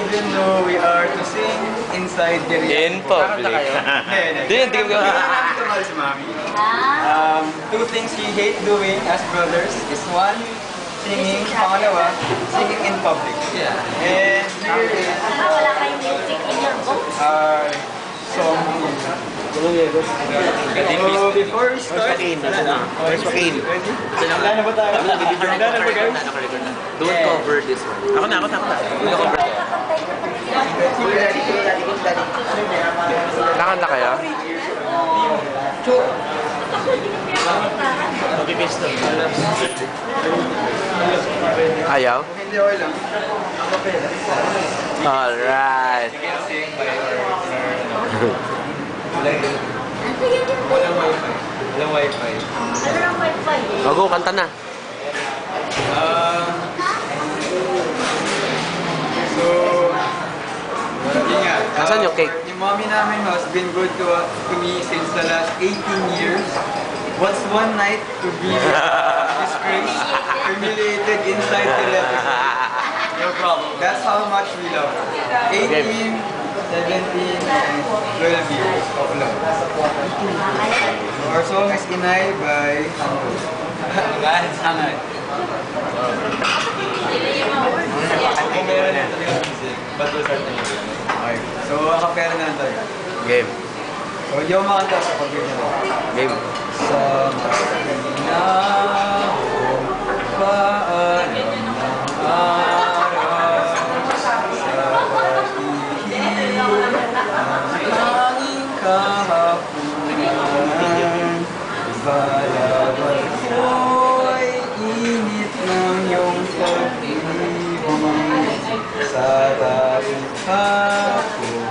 even though we are to sing inside the In public. Hindi ko. Si Mami. Two things we hate doing as brothers is one, singing, pangalawa, singing in public. Yeah. And here is wala kayong music in your book? our song. So before we start, Where's Joaquin? wala na ba tayo? Don't cover this one. Ako na. Don't cover. Nakanta kayo? Ayaw? Hindi, okay lang. Alright. Walang wifi. Walang wifi. Ano lang wifi? Bago, kanta na. So, yun nga. Nasaan yung cake? Yung mommy namin has been good to me since the last 18 years. What's one night to be disgraced, humiliated inside the episode? No problem. That's how much we love her. 18, 17, and 12 years of love. So our song is Inay by Hanay. Kung meron na talaga music, but we'll start na yun. Okay. So, akapera na lang tayo. Game. So, hindi ako makanta sa pag-game na lang. Game. Sa mahinahong paalam ng araw, sa pag-ihip ng hanging kahapunan, balabal ko'y init ng iyong pag-ibig, sa dating hapon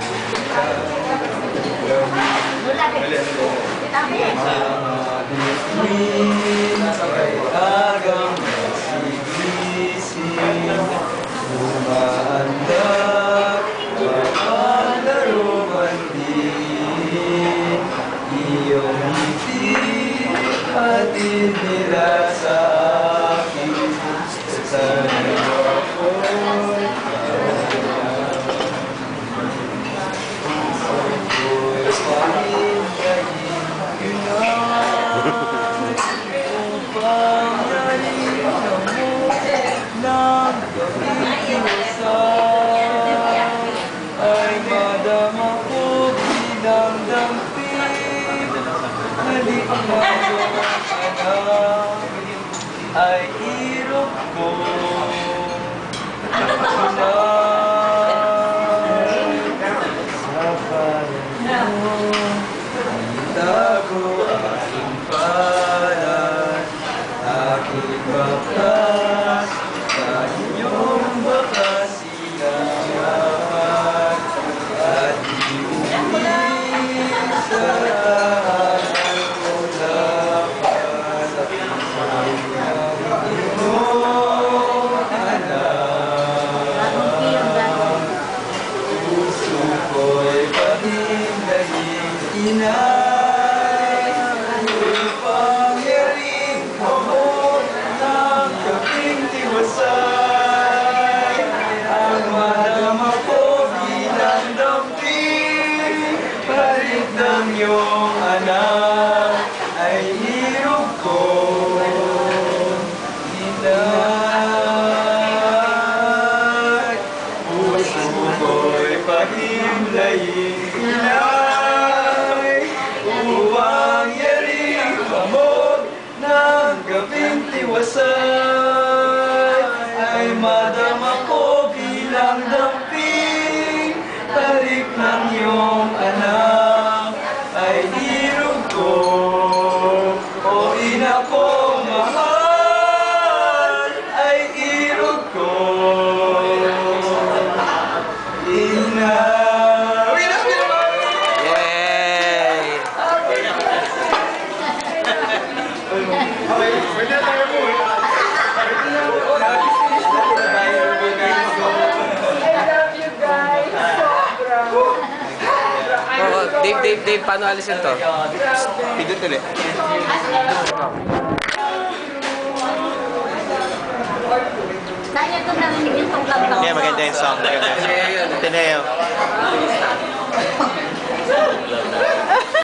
mga bituin sabay agang nagsigising, umaandak makalaro man din iyong ngiti at inila sa akin sa iyo ako'y ay madama ko bilang damping, halik na sana ay hirap ko. Sa palan mo, itago aking palad, aking bakas, sa inyong bakas ilahat, at iuwi sa aking ulapan, sa inyong anak. Puso ko'y pahindahin, inay, upang yaring kamot ng kaping tiwasay. Ang madama ko bilang damping, palit ng iyong anak ay hirap ko. Inay, puso ko'y pahimlayin, inay, upang yaring kamot ng gabing tiwasay. Ay madama ko bilang damping, tarik ng iyong anak ay hirap ko. O ina ko mahal, ay hirap ko. Ina. Yay! Pwede na tayo po. Dave, paano alisin to? Pidot ulit. Kaya ito narinig yung tungkang. Yeah, maganda yung song. Ateneo.